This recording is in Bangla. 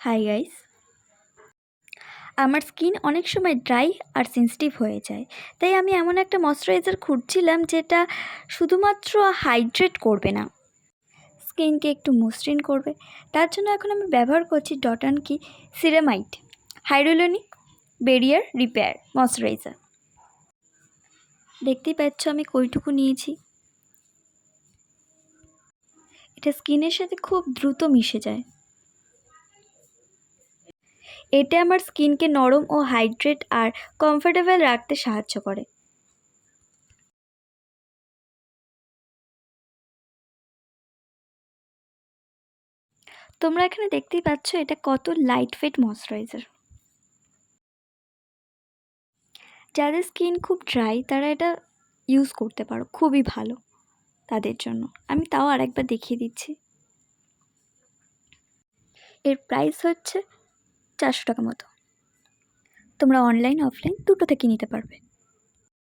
হাই গাইস, আমার স্কিন অনেক সময় ড্রাই আর সেন্সিটিভ হয়ে যায়। তাই আমি এমন একটা ময়শ্চারাইজার খুঁজছিলাম যেটা শুধুমাত্র হাইড্রেট করবে না, স্কিনকে একটু মসৃণ করবে। তার জন্য এখন আমি ব্যবহার করছি ডট&কি সিরামাইড হাইড্রোলনিক ব্যারিয়ার রিপেয়ার ময়শ্চারাইজার। দেখতেই পাচ্ছ আমি কইটুকু নিয়েছি। এটা স্কিনের সাথে খুব দ্রুত মিশে যায়। এটা আমার স্কিনকে নরম ও হাইড্রেট আর কমফোর্টেবল রাখতে সাহায্য করে। তোমরা এখানে দেখতেই পাচ্ছ এটা কত লাইট ওয়েট ময়শ্চারাইজার। যাদের স্কিন খুব ড্রাই তারা এটা ইউজ করতে পারো, খুবই ভালো তাদের জন্য। আমি তাও আরেকবার দেখিয়ে দিচ্ছি। এর প্রাইস হচ্ছে 400 টাকা মতো। তোমরা অনলাইন অফলাইন দুটো থেকে নিতে পারবে।